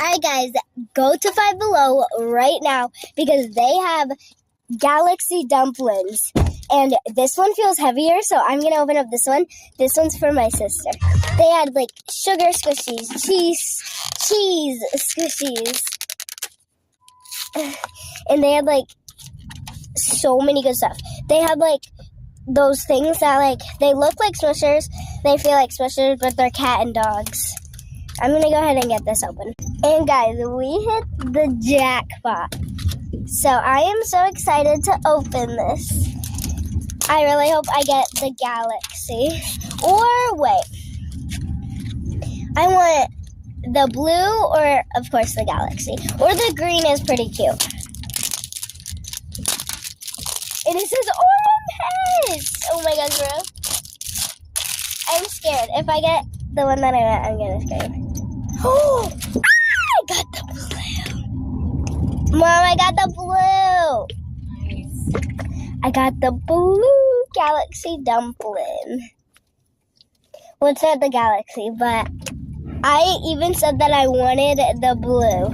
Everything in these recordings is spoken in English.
Alright guys, go to Five Below right now because they have galaxy dumplings. And this one feels heavier, so I'm going to open up this one. This one's for my sister. They had like sugar squishies, cheese squishies. And they had like so many good stuff. They had like those things that like, they look like Smishers. They feel like Smishers, but they're cat and dogs. I'm going to go ahead and get this open. And guys, we hit the jackpot. So I am so excited to open this. I really hope I get the galaxy. Or wait. I want the blue or, of course, the galaxy. Or the green is pretty cute. And it says Orem. Oh my gosh, bro. I'm scared. If I get the one that I want, I'm going to scream. Oh, I got the blue. Mom, I got the blue. Nice. I got the blue galaxy dumpling. Well, it's not the galaxy, but I even said that I wanted the blue.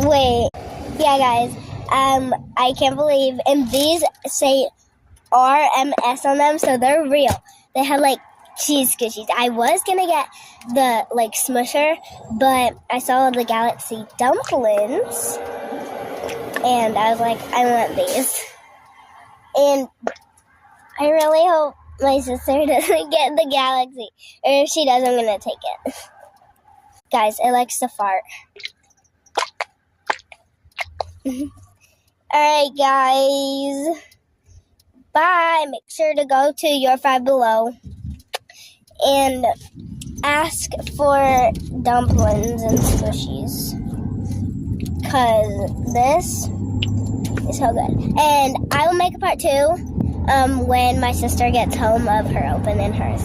Wait. Yeah, guys. I can't believe, and these say RMS on them, so they're real. They have like cheese squishies. I was gonna get the like Smusher, but I saw the galaxy dumplings, and I was like, I want these. And I really hope my sister doesn't get the galaxy, or if she does, I'm gonna take it. Guys, it likes to fart. Alright, guys. Bye. Make sure to go to your Five Below and ask for dumplings and squishies. Because this is so good. And I will make a part 2 when my sister gets home of her opening hers.